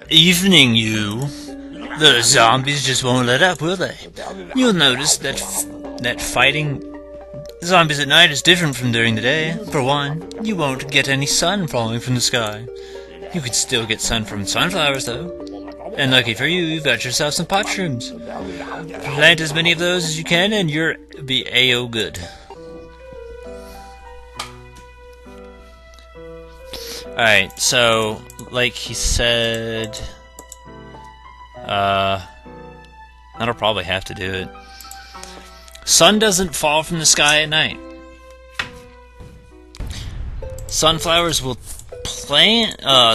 Evening, you. The zombies just won't let up, will they? You'll notice that fighting zombies at night is different from during the day. For one, you won't get any sun falling from the sky. You could still get sun from sunflowers, though. And lucky for you, you've got yourself some pot shrooms. Plant as many of those as you can, and you'll be A-O good. Alright, so, like he said... that'll probably have to do it. Sun doesn't fall from the sky at night. Sunflowers will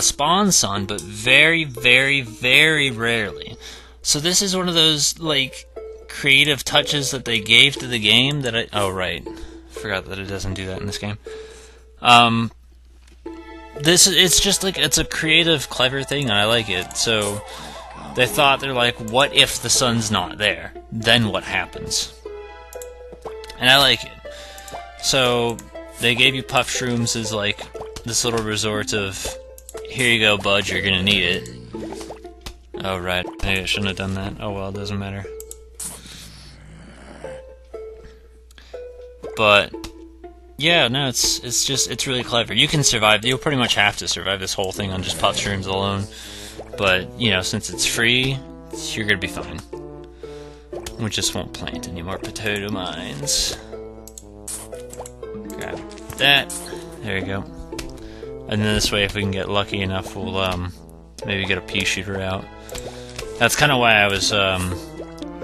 spawn sun, but very, very, very rarely. So this is one of those, like, creative touches that they gave to the game that I... Oh, right. Forgot that it doesn't do that in this game. It's just, like, it's a creative, clever thing, and I like it. So they thought, they're like, what if the sun's not there? Then what happens? And I like it. So they gave you puff shrooms as, like, this little resort of, here you go, bud, you're gonna need it. Oh, right. Maybe I shouldn't have done that. Oh, well, it doesn't matter. But, yeah, no, it's really clever. You can survive, you'll pretty much have to survive this whole thing on just puff shrooms alone. But, you know, since it's free, you're gonna be fine. We just won't plant any more potato mines. Grab that. There you go. And then this way, if we can get lucky enough, we'll maybe get a pea shooter out. That's kind of why I was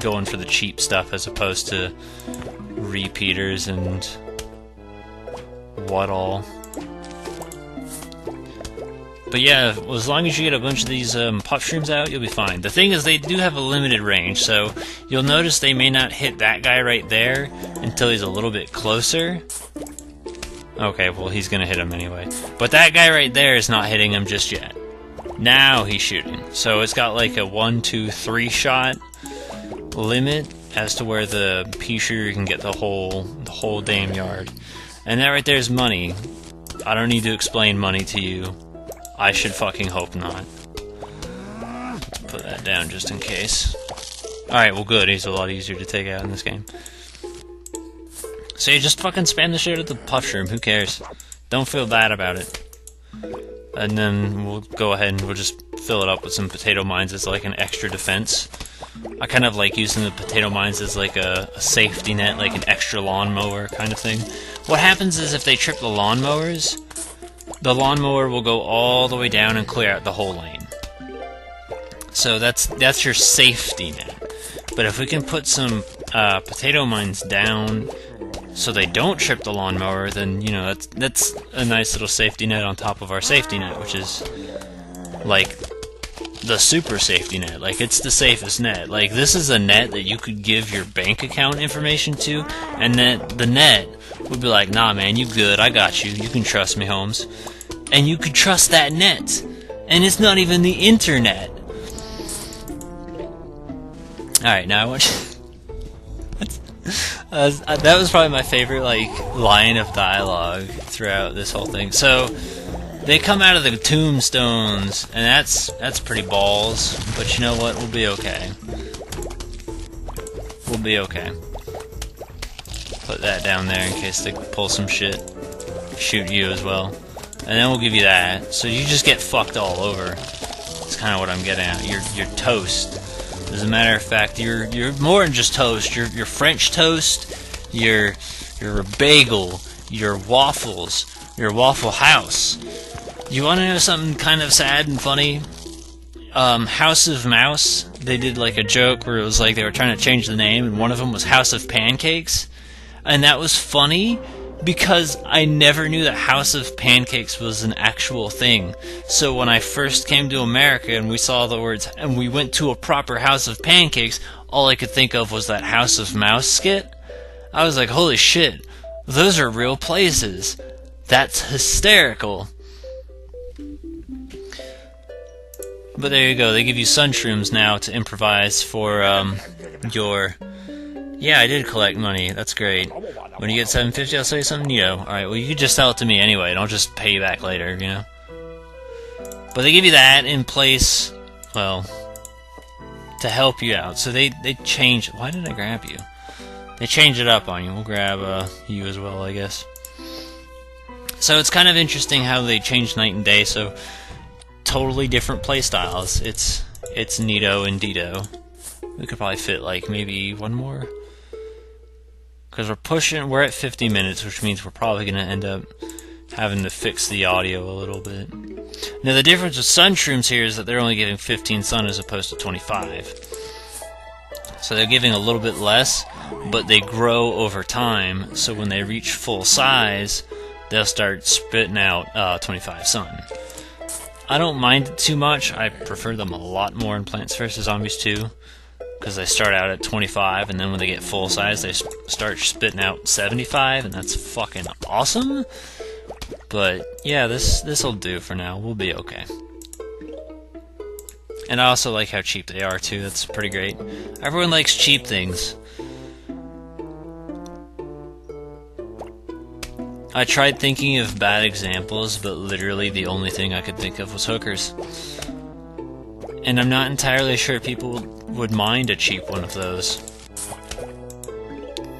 going for the cheap stuff as opposed to repeaters and what all. But yeah, as long as you get a bunch of these puff shrooms out, you'll be fine. The thing is, they do have a limited range, so you'll notice they may not hit that guy right there until he's a little bit closer. Okay, well, he's gonna hit him anyway. But that guy right there is not hitting him just yet. Now he's shooting. So it's got like a 1, 2, 3 shot limit as to where the pea shooter can get the whole damn yard. And that right there is money. I don't need to explain money to you. I should fucking hope not. Let's put that down just in case. Alright, well good, he's a lot easier to take out in this game. So you just fucking spam the shit at the puff shroom, who cares? Don't feel bad about it. And then we'll go ahead and we'll just fill it up with some potato mines as like an extra defense. I kind of like using the potato mines as like a safety net, like an extra lawnmower kind of thing. What happens is if they trip the lawnmowers, the lawnmower will go all the way down and clear out the whole lane. So that's your safety net. But if we can put some potato mines down so they don't trip the lawnmower, then, you know, that's a nice little safety net on top of our safety net, which is like the super safety net. Like, it's the safest net. Like, this is a net that you could give your bank account information to, and then the net would be like, nah man, you good, I got you, you can trust me, Holmes. And you could trust that net. And it's not even the internet. Alright, now I want you... that was probably my favorite, like, line of dialogue throughout this whole thing. So, they come out of the tombstones, and that's pretty balls. But you know what? We'll be okay. We'll be okay. Put that down there in case they pull some shit. Shoot you as well. And then we'll give you that. So you just get fucked all over. That's kind of what I'm getting at. You're toast. As a matter of fact, you're more than just toast. You're French toast. You're a bagel. You're waffles. You're Waffle House. You want to know something kind of sad and funny? House of Mouse. They did like a joke where it was like they were trying to change the name, and one of them was House of Pancakes, and that was funny because I never knew that House of Pancakes was an actual thing. So when I first came to America and we saw the words, and we went to a proper House of Pancakes, all I could think of was that House of Mouse skit. I was like, holy shit, those are real places. That's hysterical. But there you go, they give you sun shrooms now to improvise for your Yeah, I did collect money. That's great. When you get 750, I'll say something, Alright, well, you could just sell it to me anyway, and I'll just pay you back later. But they give you that in place, well, to help you out. So they change... Why did I grab you? They change it up on you. We'll grab you as well, I guess. So it's kind of interesting how they change night and day, so totally different playstyles. It's Nito and Dito. We could probably fit, like, maybe one more. Because we're at 50 minutes, which means we're probably going to end up having to fix the audio a little bit. Now, the difference with Sun Shrooms here is that they're only giving 15 Sun as opposed to 25. So they're giving a little bit less, but they grow over time, so when they reach full size, they'll start spitting out 25 Sun. I don't mind it too much. I prefer them a lot more in Plants vs. Zombies 2. Because they start out at 25, and then when they get full size, they start spitting out 75, and that's fucking awesome. But yeah, this'll do for now. We'll be okay. And I also like how cheap they are too. That's pretty great. Everyone likes cheap things. I tried thinking of bad examples, but literally the only thing I could think of was hookers. And I'm not entirely sure people would mind a cheap one of those.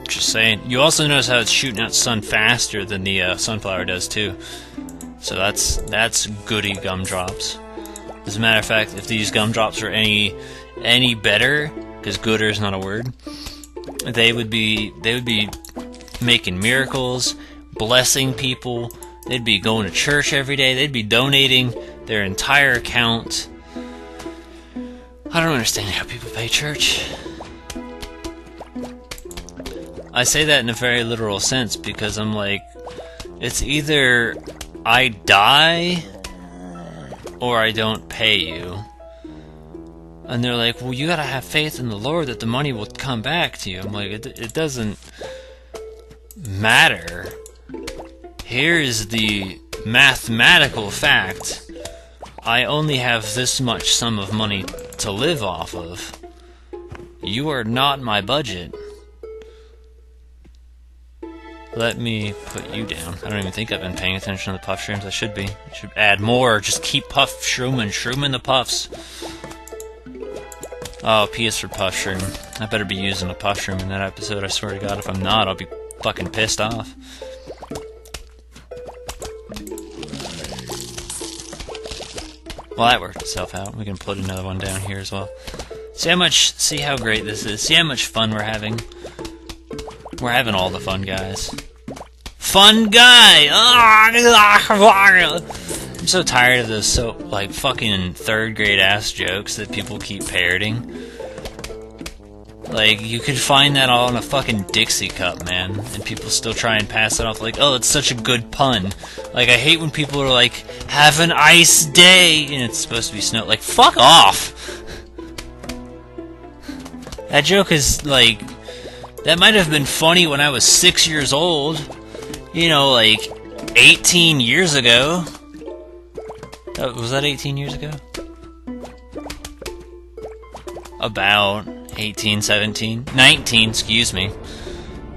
Just saying. You also notice how it's shooting out sun faster than the sunflower does too. So that's goody gumdrops. As a matter of fact, if these gumdrops were any better, because gooder is not a word, they would be making miracles, blessing people. They'd be going to church every day. They'd be donating their entire account. I don't understand how people pay church. I say that in a very literal sense because I'm like, it's either I die or I don't pay you. And they're like, well, you gotta have faith in the Lord that the money will come back to you. I'm like, it doesn't matter. Here's the mathematical fact. I only have this much sum of money to live off of. You are not my budget. Let me put you down. I don't even think I've been paying attention to the puff shrooms. I should be. I should add more. Just keep puff shrooming the puffs. Oh, P is for puff shroom. I better be using a puff shroom in that episode. I swear to God, if I'm not, I'll be fucking pissed off. Well, that worked itself out. We can put another one down here as well. See how great this is. See how much fun we're having. We're having all the fun, guys. Fun guy! I'm so tired of those fucking third grade ass jokes that people keep parroting. Like, you could find that all in a fucking Dixie cup, man. And people still try and pass it off like, oh, it's such a good pun. Like, I hate when people are like, have an ice day, and it's supposed to be snow. Like, fuck off! That joke is, like, that might have been funny when I was 6 years old. You know, like, 18 years ago. Was that 18 years ago? About 18, 17, 19, excuse me.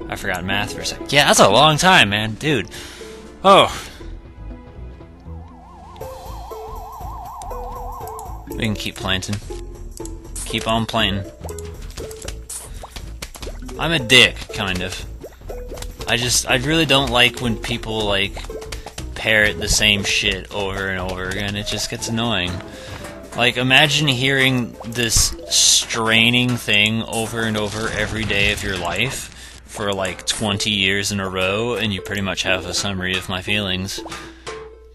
I forgot math for a second. Yeah, that's a long time, man. Dude. Oh. We can keep planting. Keep on planting. I'm a dick, kind of. I really don't like when people, like, parrot the same shit over and over again. It just gets annoying. Like, imagine hearing this straining thing over and over every day of your life for, like, 20 years in a row, and you pretty much have a summary of my feelings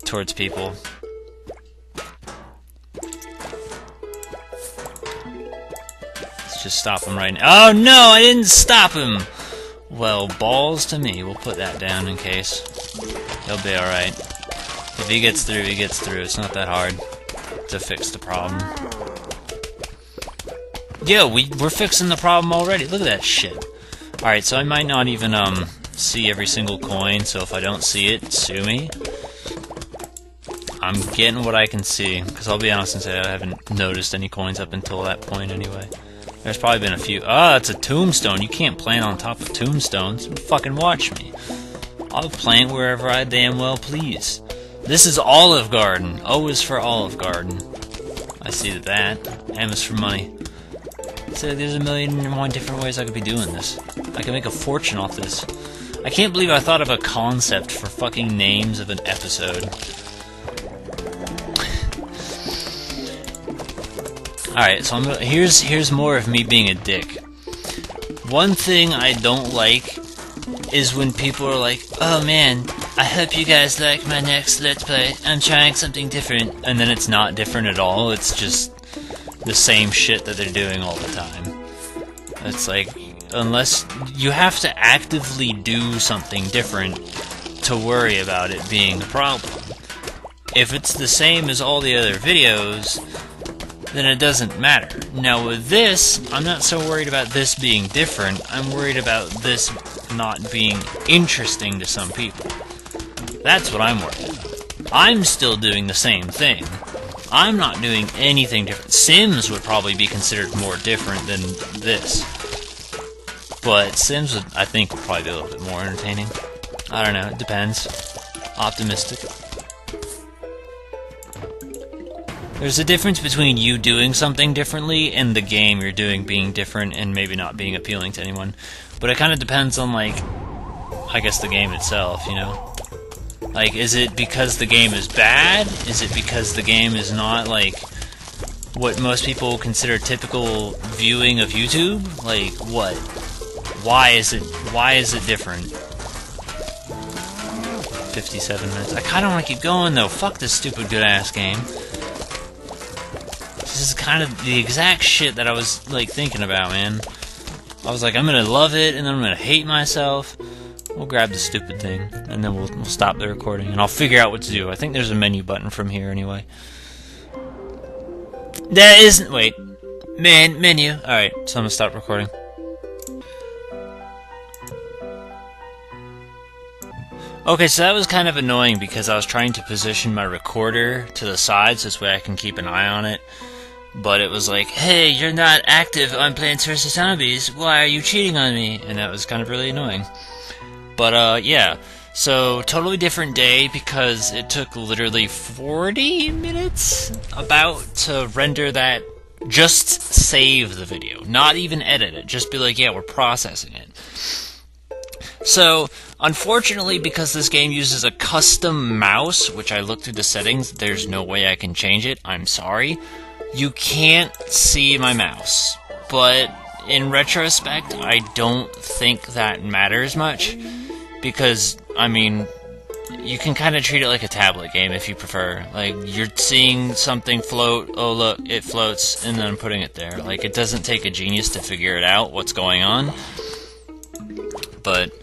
towards people. Let's just stop him right now. Oh, no! I didn't stop him! Well, balls to me. We'll put that down in case. He'll be alright. If he gets through, he gets through. It's not that hard to fix the problem. Yeah, we're fixing the problem already. Look at that shit. Alright, so I might not even see every single coin, so if I don't see it, sue me. I'm getting what I can see, because I'll be honest and say I haven't noticed any coins up until that point anyway. There's probably been a few. Ah, it's a tombstone. You can't plant on top of tombstones. Fucking watch me. I'll plant wherever I damn well please. This is Olive Garden. O is for Olive Garden. I see that. M is for money. So there's a million and one different ways I could be doing this. I could make a fortune off this. I can't believe I thought of a concept for fucking names of an episode. Alright, so here's more of me being a dick. One thing I don't like is when people are like, oh man, I hope you guys like my next Let's Play. I'm trying something different. And then it's not different at all. It's just the same shit that they're doing all the time. It's like, unless you have to actively do something different to worry about it being a problem. If it's the same as all the other videos, then it doesn't matter. Now with this, I'm not so worried about this being different, I'm worried about this not being interesting to some people. That's what I'm worried about. I'm still doing the same thing. I'm not doing anything different. Sims would probably be considered more different than this. But Sims, I think, would probably be a little bit more entertaining. I don't know, it depends. Optimistic. There's a difference between you doing something differently and the game you're doing being different and maybe not being appealing to anyone. But it kind of depends on, like, I guess the game itself, you know? Like, is it because the game is bad? Is it because the game is not, like, what most people consider typical viewing of YouTube? Like, what? Why is it different? 57 minutes. I kinda wanna keep going, though. Fuck this stupid good-ass game. This is kind of the exact shit that I was, like, thinking about, man. I was like, I'm gonna love it, and then I'm gonna hate myself. We'll grab the stupid thing, and then we'll stop the recording, and I'll figure out what to do. I think there's a menu button from here, anyway. There isn't... Wait. Menu. Alright, so I'm gonna stop recording. Okay, so that was kind of annoying because I was trying to position my recorder to the side so this way I can keep an eye on it. But it was like, hey, you're not active on Plants vs. Zombies, why are you cheating on me? And that was kind of really annoying. But, yeah. So, totally different day because it took literally 40 minutes about to render that. Just save the video. Not even edit it. Just be like, yeah, we're processing it. So, unfortunately, because this game uses a custom mouse, which I looked through the settings, there's no way I can change it. I'm sorry. You can't see my mouse. But in retrospect, I don't think that matters much. Because, I mean, you can kind of treat it like a tablet game if you prefer. Like, you're seeing something float, oh look, it floats, and then I'm putting it there. Like, it doesn't take a genius to figure it out, what's going on. But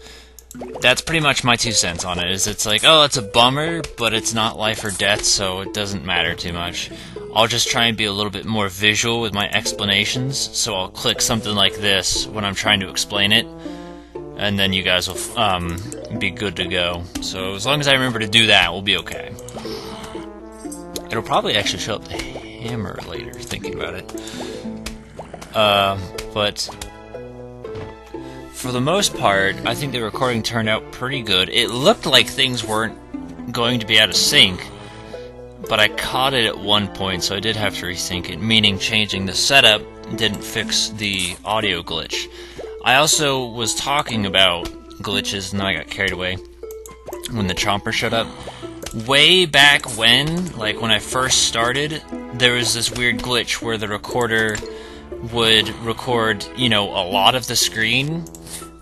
that's pretty much my 2 cents on it, is it's like, oh, it's a bummer, but it's not life or death, so it doesn't matter too much. I'll just try and be a little bit more visual with my explanations, so I'll click something like this when I'm trying to explain it, and then you guys will be good to go. So as long as I remember to do that, we'll be okay. It'll probably actually show up the hammer later, thinking about it. But for the most part, I think the recording turned out pretty good. It looked like things weren't going to be out of sync, but I caught it at one point, so I did have to resync it, meaning changing the setup didn't fix the audio glitch. I also was talking about glitches, and then I got carried away when the Chomper showed up. Way back when, like when I first started, there was this weird glitch where the recorder would record, you know, a lot of the screen,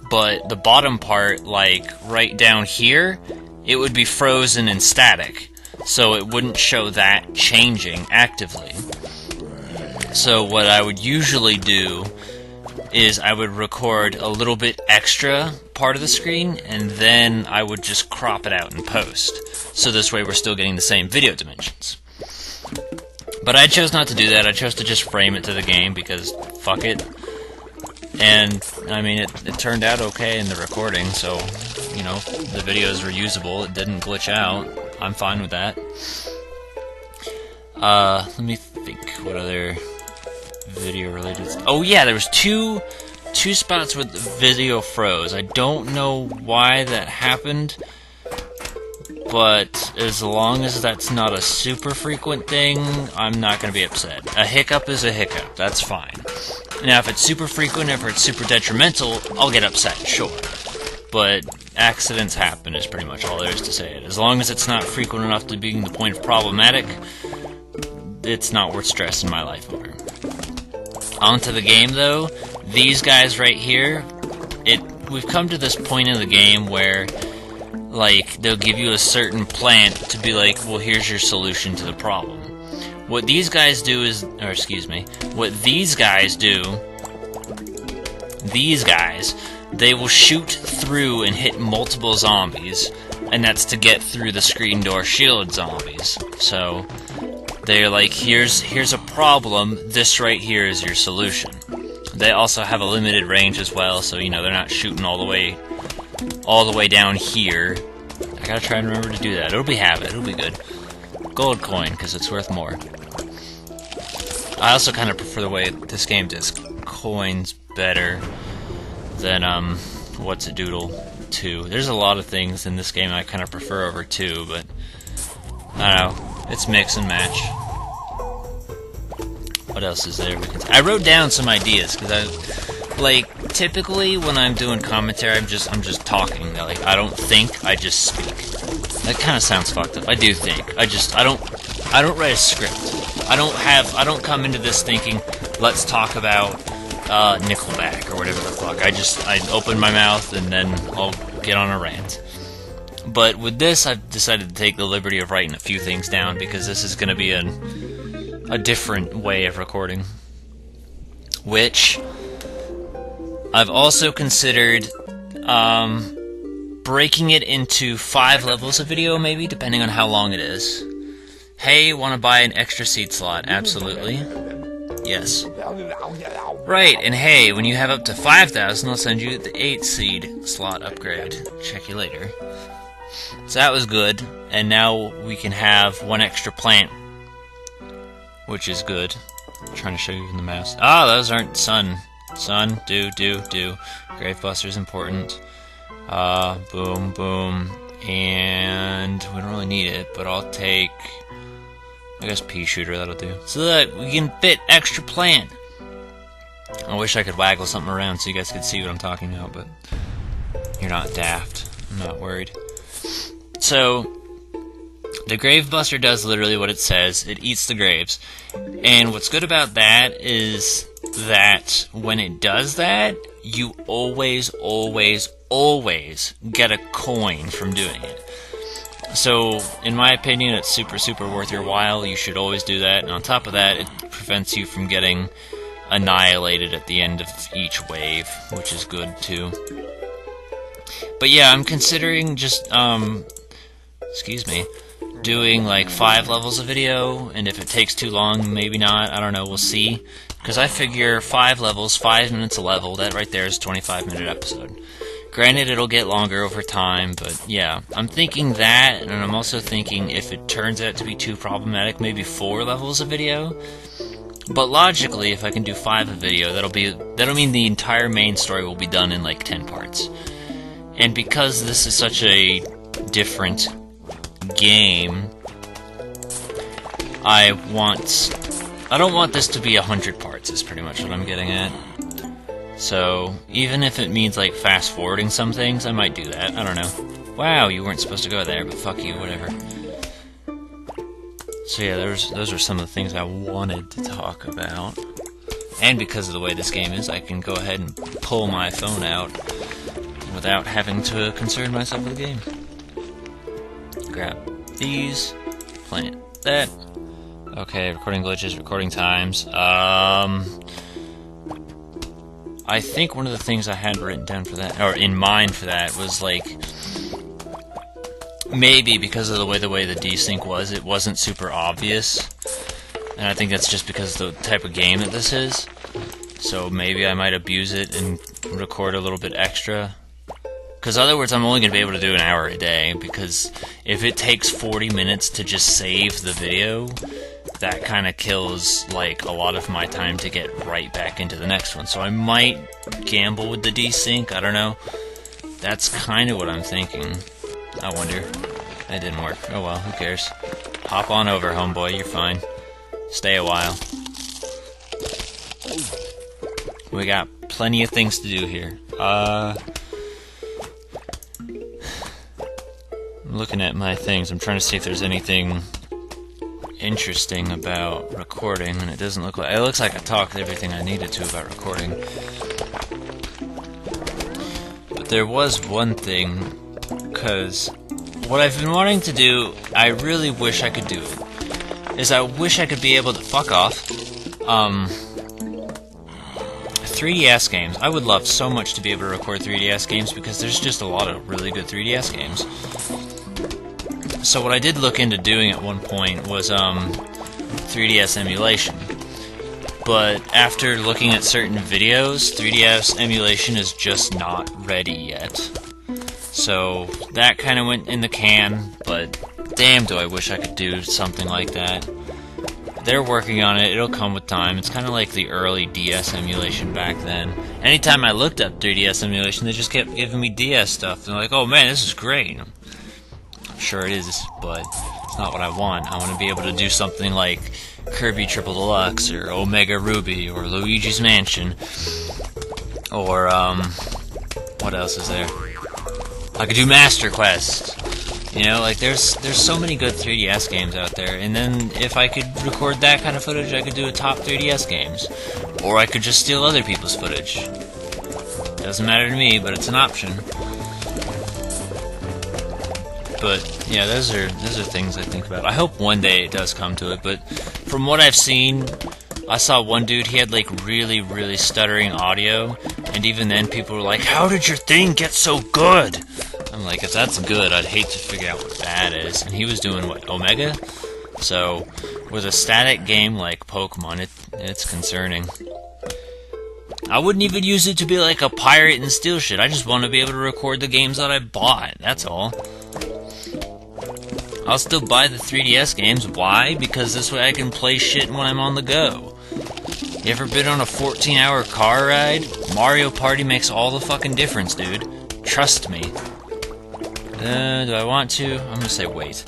but the bottom part, like right down here, it would be frozen and static, so it wouldn't show that changing actively. So what I would usually do is I would record a little bit extra part of the screen, and then I would just crop it out in post. So this way we're still getting the same video dimensions. But I chose not to do that. I chose to just frame it to the game because fuck it. And, I mean, it turned out okay in the recording, so, you know, the videos were usable. It didn't glitch out. I'm fine with that. Let me think what other video related. Oh yeah, there was two spots with the video froze. I don't know why that happened, but as long as that's not a super frequent thing, I'm not going to be upset. A hiccup is a hiccup, that's fine. Now, if it's super frequent, if it's super detrimental, I'll get upset, sure. But accidents happen is pretty much all there is to say it. As long as it's not frequent enough to being the point of problematic, it's not worth stressing my life over. Onto the game, though. These guys right here, we've come to this point in the game where, like, they'll give you a certain plant to be like, well, here's your solution to the problem. What these guys do is, or excuse me, what these guys do, they will shoot through and hit multiple zombies, and that's to get through the screen door shield zombies. So, they're like, here's a problem, this right here is your solution. They also have a limited range as well, so, you know, they're not shooting all the way down here. I gotta try and remember to do that. It'll be habit, it'll be good. Gold coin, because it's worth more. I also kind of prefer the way this game does coins better than, What's a Doodle 2. There's a lot of things in this game I kind of prefer over 2, but I don't know. It's mix and match. What else is there? I wrote down some ideas, because typically when I'm doing commentary, I'm just talking. Like, I don't think, I just speak. That kind of sounds fucked up. I do think. I don't write a script. I don't come into this thinking, let's talk about Nickelback or whatever the fuck. I open my mouth and then I'll get on a rant. But with this, I've decided to take the liberty of writing a few things down, because this is going to be a different way of recording. Which I've also considered breaking it into 5 levels of video, maybe, depending on how long it is. Hey, want to buy an extra seed slot? Absolutely. Yes. Right, and hey, when you have up to 5,000, I'll send you the 8 seed slot upgrade. Check you later. So that was good, and now we can have 1 extra plant, which is good. I'm trying to show you in the mouse. Ah, those aren't sun. Sun, do. Gravebuster's important. Boom, boom. And we don't really need it, but I'll take, I guess, pea shooter, that'll do. So that we can fit extra plant. I wish I could waggle something around so you guys could see what I'm talking about, but you're not daft. I'm not worried. So, the Gravebuster does literally what it says. It eats the graves. And what's good about that is that when it does that, you always get a coin from doing it. So, in my opinion, it's super worth your while. You should always do that. And on top of that, it prevents you from getting annihilated at the end of each wave, which is good too. But yeah, I'm considering just, doing like 5 levels of video, and if it takes too long, maybe not, I don't know, we'll see. Because I figure 5 levels, 5 minutes a level, that right there is a 25-minute episode. Granted, it'll get longer over time, but yeah, I'm thinking that, and I'm also thinking if it turns out to be too problematic, maybe 4 levels of video. But logically, if I can do 5 a video, that'll mean the entire main story will be done in like 10 parts. And because this is such a different game, I don't want this to be 100 parts, is pretty much what I'm getting at. So, even if it means, like, fast-forwarding some things, I might do that. I don't know. Wow, you weren't supposed to go there, but fuck you, whatever. So yeah, those are some of the things I wanted to talk about. And because of the way this game is, I can go ahead and pull my phone out without having to concern myself with the game. Grab these, plant that. Okay, recording glitches, recording times. I think one of the things I had written down for that, or in mind for that, was like, maybe because of the way the desync was, it wasn't super obvious. And I think that's just because of the type of game that this is. So maybe I might abuse it and record a little bit extra. Because otherwise I'm only going to be able to do an hour a day, because if it takes 40 minutes to just save the video, that kind of kills like a lot of my time to get right back into the next one. So I might gamble with the desync, I don't know. That's kind of what I'm thinking. I wonder. That didn't work. Oh well, who cares? Hop on over, homeboy, you're fine. Stay a while. We got plenty of things to do here. I'm looking at my things. I'm trying to see if there's anything interesting about recording, and it doesn't look like... It looks like I talked everything I needed to about recording. But there was one thing, because what I've been wanting to do, I really wish I could do it, is I wish I could be able to fuck off 3DS games. I would love so much to be able to record 3DS games because there's just a lot of really good 3DS games. So what I did look into doing at one point was 3DS emulation. But after looking at certain videos, 3DS emulation is just not ready yet. So that kind of went in the can, but damn do I wish I could do something like that. They're working on it, it'll come with time. It's kind of like the early DS emulation back then. Anytime I looked up 3DS emulation, they just kept giving me DS stuff. They're like, oh man, this is great. I'm sure it is, but it's not what I want. I want to be able to do something like Kirby Triple Deluxe, or Omega Ruby, or Luigi's Mansion, or, what else is there? I could do Master Quest. You know, like, there's so many good 3DS games out there, and then if I could record that kind of footage, I could do a top 3DS games. Or I could just steal other people's footage. Doesn't matter to me, but it's an option. But, yeah, those are things I think about. I hope one day it does come to it, but from what I've seen, I saw one dude, he had, like, really, really stuttering audio, and even then people were like, how did your thing get so good? I'm like, if that's good, I'd hate to figure out what bad is. And he was doing, what, Omega? So, with a static game like Pokemon, it's concerning. I wouldn't even use it to be like a pirate and steal shit. I just want to be able to record the games that I bought, that's all. I'll still buy the 3DS games. Why? Because this way I can play shit when I'm on the go. You ever been on a 14-hour car ride? Mario Party makes all the fucking difference, dude. Trust me. Do I want to? I'm gonna say wait.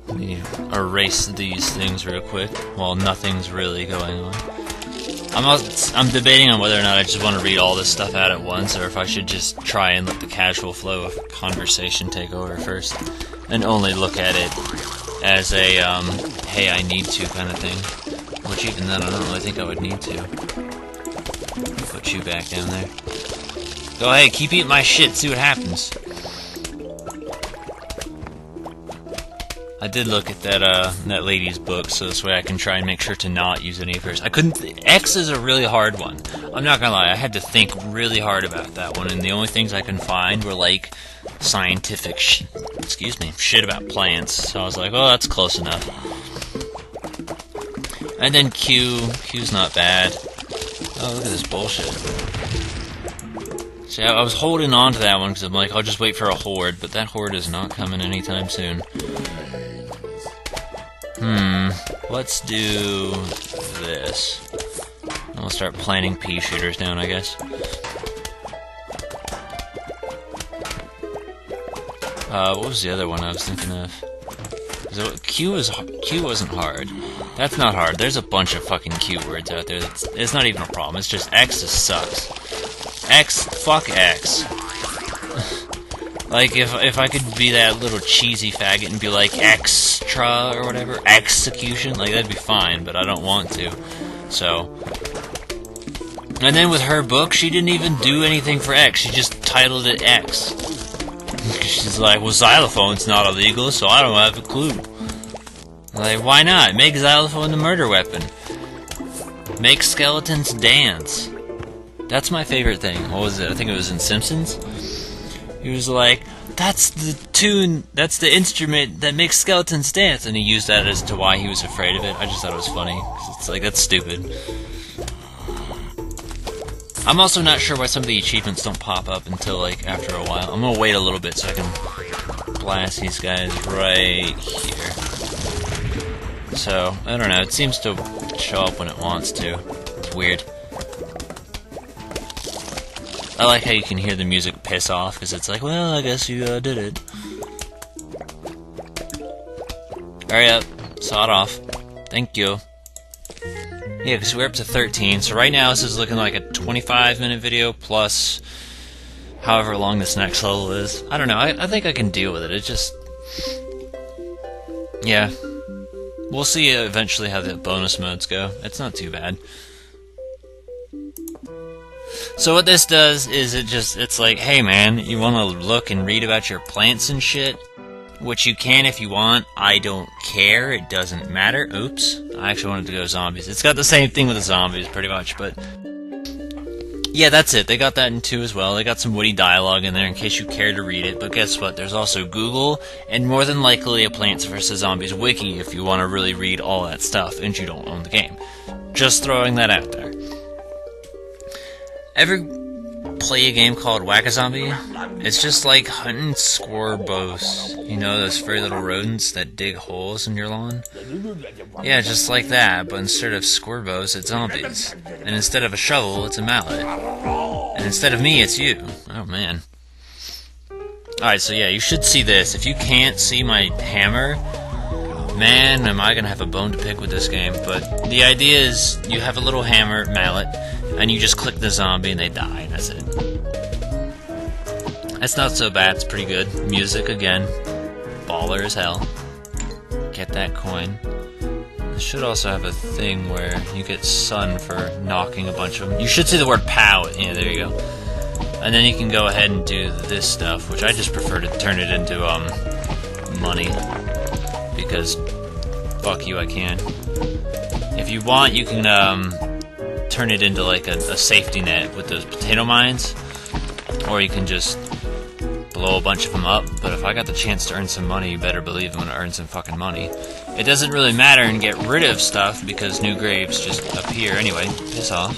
Let me erase these things real quick while nothing's really going on. I'm debating on whether or not I just want to read all this stuff out at once, or if I should just try and let the casual flow of conversation take over first, and only look at it as a, hey, I need to kind of thing. Which even then, I don't really think I would need to. Put you back down there. Go ahead, keep eating my shit, see what happens. I did look at that lady's book, so this way I can try and make sure to not use any of hers. I couldn't... X is a really hard one. I'm not gonna lie, I had to think really hard about that one, and the only things I can find were, like, scientific shit about plants. So I was like, oh, that's close enough. And then Q's not bad. Oh, look at this bullshit. See, I was holding on to that one because I'm like, I'll just wait for a horde, but that horde is not coming anytime soon. Let's do this. I'll start planting pea shooters down, I guess. What was the other one I was thinking of? Q wasn't hard. That's not hard. There's a bunch of fucking Q words out there. It's not even a problem. It's just X just sucks. Fuck X. Like, if I could be that little cheesy faggot and be like, extra, or whatever, execution, like, that'd be fine, but I don't want to, so. And then with her book, she didn't even do anything for X, she just titled it X. She's like, well, xylophone's not illegal, so I don't have a clue. Like, why not? Make xylophone the murder weapon. Make skeletons dance. That's my favorite thing. What was it? I think it was in Simpsons. He was like, that's the instrument that makes skeletons dance, and he used that as to why he was afraid of it. I just thought it was funny, 'cause it's like, that's stupid. I'm also not sure why some of the achievements don't pop up until, like, after a while. I'm gonna wait a little bit so I can blast these guys right here. So, I don't know, it seems to show up when it wants to. It's weird. I like how you can hear the music piss off, because it's like, well, I guess you did it. Hurry up. Sawed off. Thank you. Yeah, because we're up to 13, so right now this is looking like a 25-minute video plus however long this next level is. I don't know, I think I can deal with it. It just... yeah. We'll see eventually how the bonus modes go. It's not too bad. So what this does is it's like, hey man, you want to look and read about your plants and shit? Which you can if you want. I don't care. It doesn't matter. Oops. I actually wanted to go zombies. It's got the same thing with the zombies, pretty much, but... yeah, that's it. They got that in 2 as well. They got some witty dialogue in there in case you care to read it, but guess what? There's also Google, and more than likely a Plants vs. Zombies wiki if you want to really read all that stuff, and you don't own the game. Just throwing that out there. Ever play a game called Whack-A-Zombie? It's just like hunting scorbos. You know, those furry little rodents that dig holes in your lawn? Yeah, just like that, but instead of scorbos, it's zombies. And instead of a shovel, it's a mallet. And instead of me, it's you. Oh, man. Alright, so yeah, you should see this. If you can't see my hammer, man, am I gonna have a bone to pick with this game. But the idea is, you have a little hammer, mallet, and you just click the zombie and they die, and that's it. That's not so bad, it's pretty good. Music again. Baller as hell. Get that coin. It should also have a thing where you get sun for knocking a bunch of them. You should see the word POW. Yeah, there you go. And then you can go ahead and do this stuff, which I just prefer to turn it into, money. Because, fuck you, I can. If you want, you can, turn it into like a safety net with those potato mines, or you can just blow a bunch of them up. But if I got the chance to earn some money, you better believe I'm gonna earn some fucking money. It doesn't really matter and get rid of stuff because new graves just appear anyway. Piss off.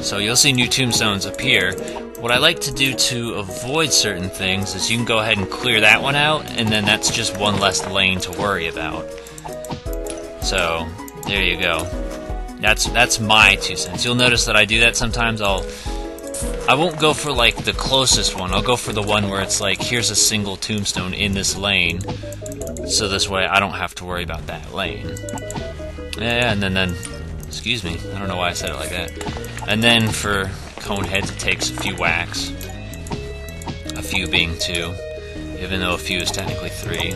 So you'll see new tombstones appear. What I like to do to avoid certain things is you can go ahead and clear that one out, and then that's just one less lane to worry about. So there you go. That's my 2 cents. You'll notice that I do that sometimes. I won't go for like the closest one. I'll go for the one where it's like, here's a single tombstone in this lane, so this way I don't have to worry about that lane. Yeah, and then excuse me, I don't know why I said it like that. And then for cone heads, it takes a few whacks. A few being 2, even though a few is technically 3.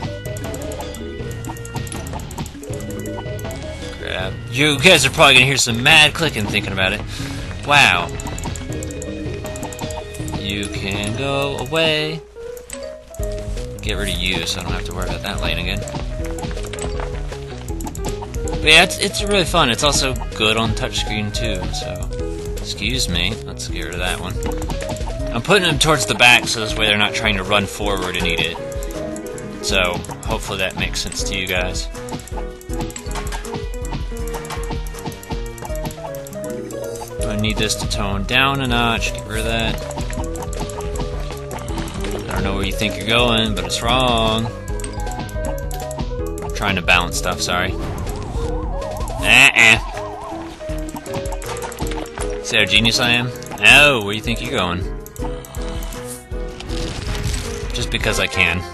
You guys are probably gonna hear some mad clicking thinking about it. Wow. You can go away. Get rid of you so I don't have to worry about that lane again. But yeah, it's really fun. It's also good on touchscreen too, so... excuse me. Let's get rid of that one. I'm putting them towards the back so this way they're not trying to run forward and eat it. So, hopefully that makes sense to you guys. I need this to tone down a notch. Get rid of that. I don't know where you think you're going, but it's wrong. I'm trying to balance stuff, sorry. See how genius I am? No, where do you think you're going? Just because I can.